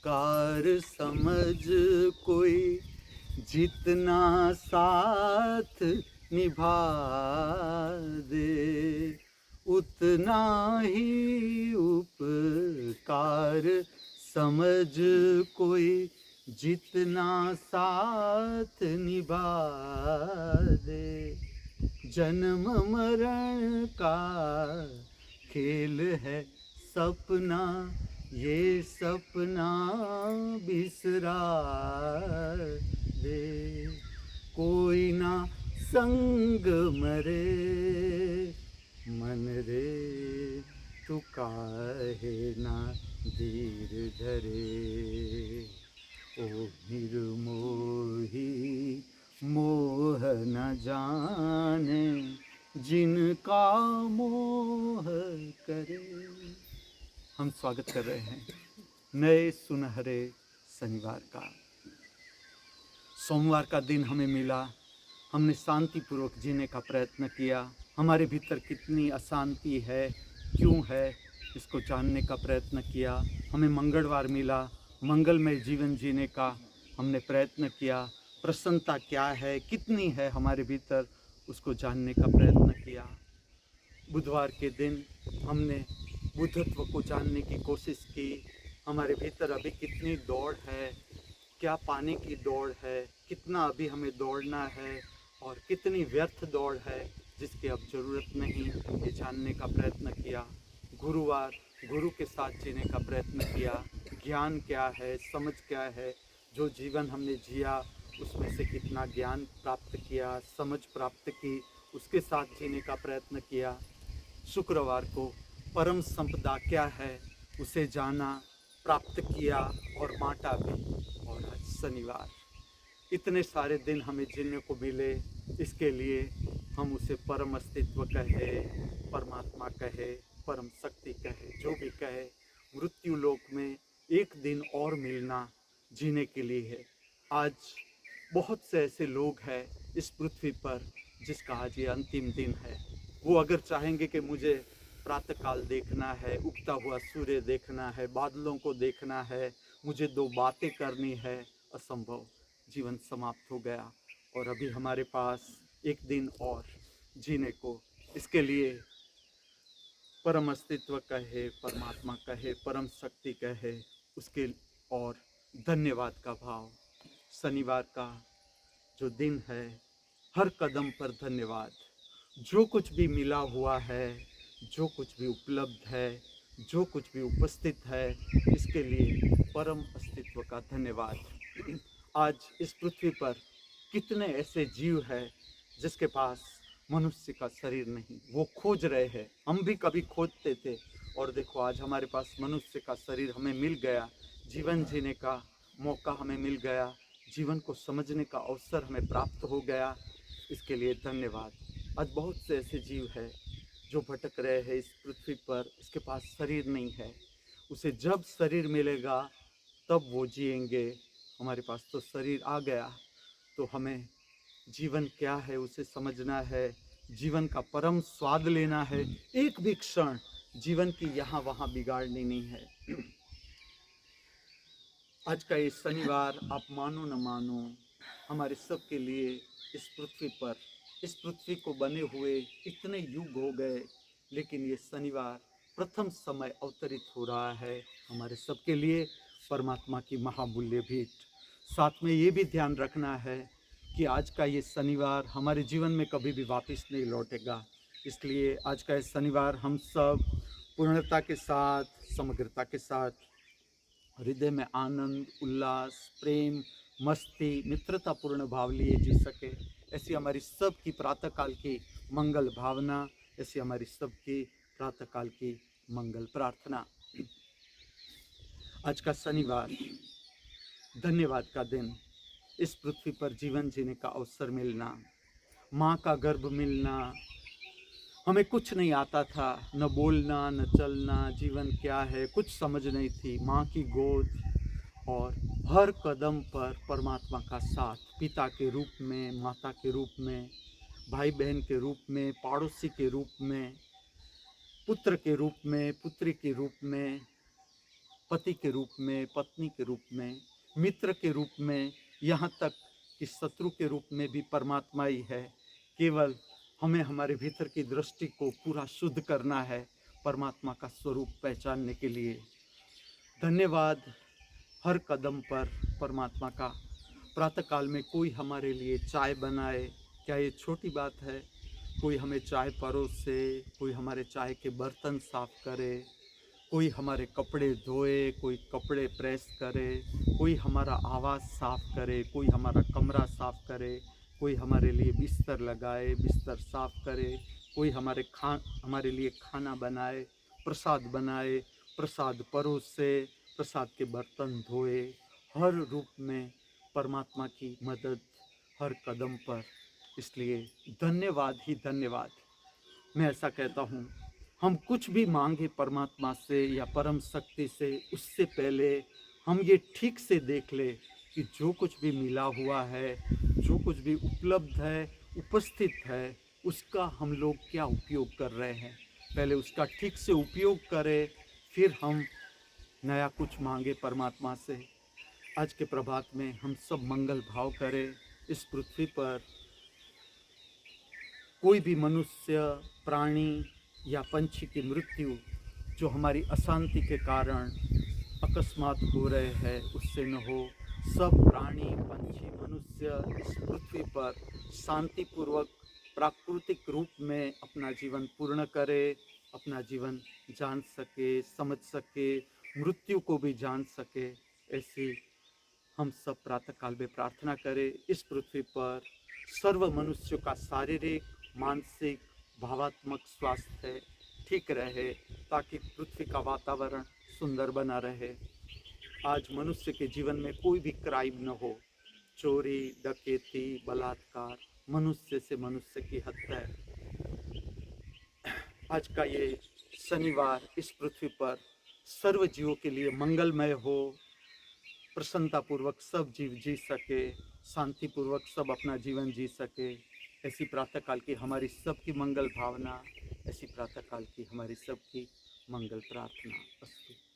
Car समझ कोई जितना साथ निभा दे, उतना ही उपकार समझ कोई जितना साथ निभा दे। जन्म मरण का खेल है सपना, ये सपना बिसरा दे। कोई ना संग मरे मन रे, तू काहे ना धीर धरे। ओ निर्मोही मोह न जाने, जिनका मोह करे। हम स्वागत कर रहे हैं नए सुनहरे शनिवार का। सोमवार का दिन हमें मिला, हमने शांतिपूर्वक जीने का प्रयत्न किया। हमारे भीतर कितनी अशांति है, क्यों है, इसको जानने का प्रयत्न किया। हमें मंगलवार मिला, मंगलमय जीवन जीने का हमने प्रयत्न किया। प्रसन्नता क्या है, कितनी है हमारे भीतर, उसको जानने का प्रयत्न किया। बुधवार के दिन हमने बुद्धत्व को जानने की कोशिश की। हमारे भीतर अभी कितनी दौड़ है, क्या पाने की दौड़ है, कितना अभी हमें दौड़ना है और कितनी व्यर्थ दौड़ है जिसकी अब ज़रूरत नहीं, ये जानने का प्रयत्न किया। गुरुवार गुरु के साथ जीने का प्रयत्न किया। ज्ञान क्या है, समझ क्या है, जो जीवन हमने जिया उसमें से कितना ज्ञान प्राप्त किया, समझ प्राप्त की, उसके साथ जीने का प्रयत्न किया। शुक्रवार को परम संपदा क्या है उसे जाना, प्राप्त किया और बांटा भी। और आज शनिवार, इतने सारे दिन हमें जीने को मिले, इसके लिए हम उसे परम अस्तित्व कहे, परमात्मा कहे, परम शक्ति कहे, जो भी कहे, मृत्यु लोक में एक दिन और मिलना जीने के लिए है। आज बहुत से ऐसे लोग हैं इस पृथ्वी पर जिसका आज ये अंतिम दिन है। वो अगर चाहेंगे कि मुझे प्रातःकाल देखना है, उगता हुआ सूर्य देखना है, बादलों को देखना है, मुझे दो बातें करनी है, असंभव। जीवन समाप्त हो गया और अभी हमारे पास एक दिन और जीने को। इसके लिए परम अस्तित्व कहे, परमात्मा कहे, परम शक्ति कहे, उसके और धन्यवाद का भाव। शनिवार का जो दिन है, हर कदम पर धन्यवाद। जो कुछ भी मिला हुआ है, जो कुछ भी उपलब्ध है, जो कुछ भी उपस्थित है, इसके लिए परम अस्तित्व का धन्यवाद। आज इस पृथ्वी पर कितने ऐसे जीव हैं जिसके पास मनुष्य का शरीर नहीं, वो खोज रहे हैं। हम भी कभी खोजते थे और देखो आज हमारे पास मनुष्य का शरीर हमें मिल गया, जीवन जीने का मौका हमें मिल गया, जीवन को समझने का अवसर हमें प्राप्त हो गया। इसके लिए धन्यवाद। आज बहुत से ऐसे जीव हैं जो भटक रहे हैं इस पृथ्वी पर, इसके पास शरीर नहीं है। उसे जब शरीर मिलेगा तब वो जिएंगे। हमारे पास तो शरीर आ गया, तो हमें जीवन क्या है उसे समझना है, जीवन का परम स्वाद लेना है। एक भी क्षण जीवन की यहाँ वहाँ बिगाड़नी नहीं है। आज का ये शनिवार, आप मानो न मानो, हमारे सब के लिए इस पृथ्वी पर, इस पृथ्वी को बने हुए इतने युग हो गए, लेकिन ये शनिवार प्रथम समय अवतरित हो रहा है हमारे सबके लिए, परमात्मा की महामूल्य भेंट। साथ में ये भी ध्यान रखना है कि आज का ये शनिवार हमारे जीवन में कभी भी वापस नहीं लौटेगा। इसलिए आज का ये शनिवार हम सब पूर्णता के साथ, समग्रता के साथ, हृदय में आनंद, उल्लास, प्रेम, मस्ती, मित्रतापूर्ण भाव लिए जी सके, ऐसी हमारी सब की प्रातःकाल की मंगल भावना, ऐसी हमारी सब की प्रातःकाल की मंगल प्रार्थना। आज का शनिवार धन्यवाद का दिन, इस पृथ्वी पर जीवन जीने का अवसर मिलना, माँ का गर्भ मिलना। हमें कुछ नहीं आता था, न बोलना, न चलना, जीवन क्या है कुछ समझ नहीं थी। माँ की गोद और हर कदम पर परमात्मा का साथ, पिता के रूप में, माता के रूप में, भाई बहन के रूप में, पड़ोसी के रूप में, पुत्र के रूप में, पुत्री के रूप में, पति के रूप में, पत्नी के रूप में, मित्र के रूप में, यहाँ तक कि शत्रु के रूप में भी परमात्मा ही है। केवल हमें हमारे भीतर की दृष्टि को पूरा शुद्ध करना है परमात्मा का स्वरूप पहचानने के लिए। धन्यवाद हर कदम पर परमात्मा का। प्रातःकाल में कोई हमारे लिए चाय बनाए, क्या ये छोटी बात है? कोई हमें चाय परोसे, कोई हमारे चाय के बर्तन साफ करे, कोई हमारे कपड़े धोए, कोई कपड़े प्रेस करे, कोई हमारा आवाज़ साफ करे, कोई हमारा कमरा साफ करे, कोई हमारे लिए बिस्तर लगाए, बिस्तर साफ करे, कोई हमारे लिए खाना बनाए, प्रसाद बनाए, प्रसाद परोसे, प्रसाद के बर्तन धोए। हर रूप में परमात्मा की मदद हर कदम पर। इसलिए धन्यवाद ही धन्यवाद। मैं ऐसा कहता हूँ, हम कुछ भी मांगे परमात्मा से या परम शक्ति से, उससे पहले हम ये ठीक से देख ले कि जो कुछ भी मिला हुआ है, जो कुछ भी उपलब्ध है, उपस्थित है, उसका हम लोग क्या उपयोग कर रहे हैं। पहले उसका ठीक से उपयोग करें, फिर हम नया कुछ मांगे परमात्मा से। आज के प्रभात में हम सब मंगल भाव करें। इस पृथ्वी पर कोई भी मनुष्य, प्राणी या पंछी की मृत्यु जो हमारी अशांति के कारण अकस्मात हो रहे हैं, उससे न हो। सब प्राणी, पंछी, मनुष्य इस पृथ्वी पर शांतिपूर्वक प्राकृतिक रूप में अपना जीवन पूर्ण करे, अपना जीवन जान सके, समझ सके, मृत्यु को भी जान सके। ऐसी हम सब प्रातःकाल में प्रार्थना करें। इस पृथ्वी पर सर्व मनुष्यों का शारीरिक, मानसिक, भावात्मक स्वास्थ्य ठीक रहे, ताकि पृथ्वी का वातावरण सुंदर बना रहे। आज मनुष्य के जीवन में कोई भी क्राइम न हो, चोरी, डकैती, बलात्कार, मनुष्य से मनुष्य की हत्या। आज का ये शनिवार इस पृथ्वी पर सर्व जीवों के लिए मंगलमय हो, प्रसन्नतापूर्वक सब जीव जी सके, शांतिपूर्वक सब अपना जीवन जी सके। ऐसी प्रातःकाल की हमारी सबकी मंगल भावना, ऐसी प्रातःकाल की हमारी सबकी मंगल प्रार्थना। अस्तु।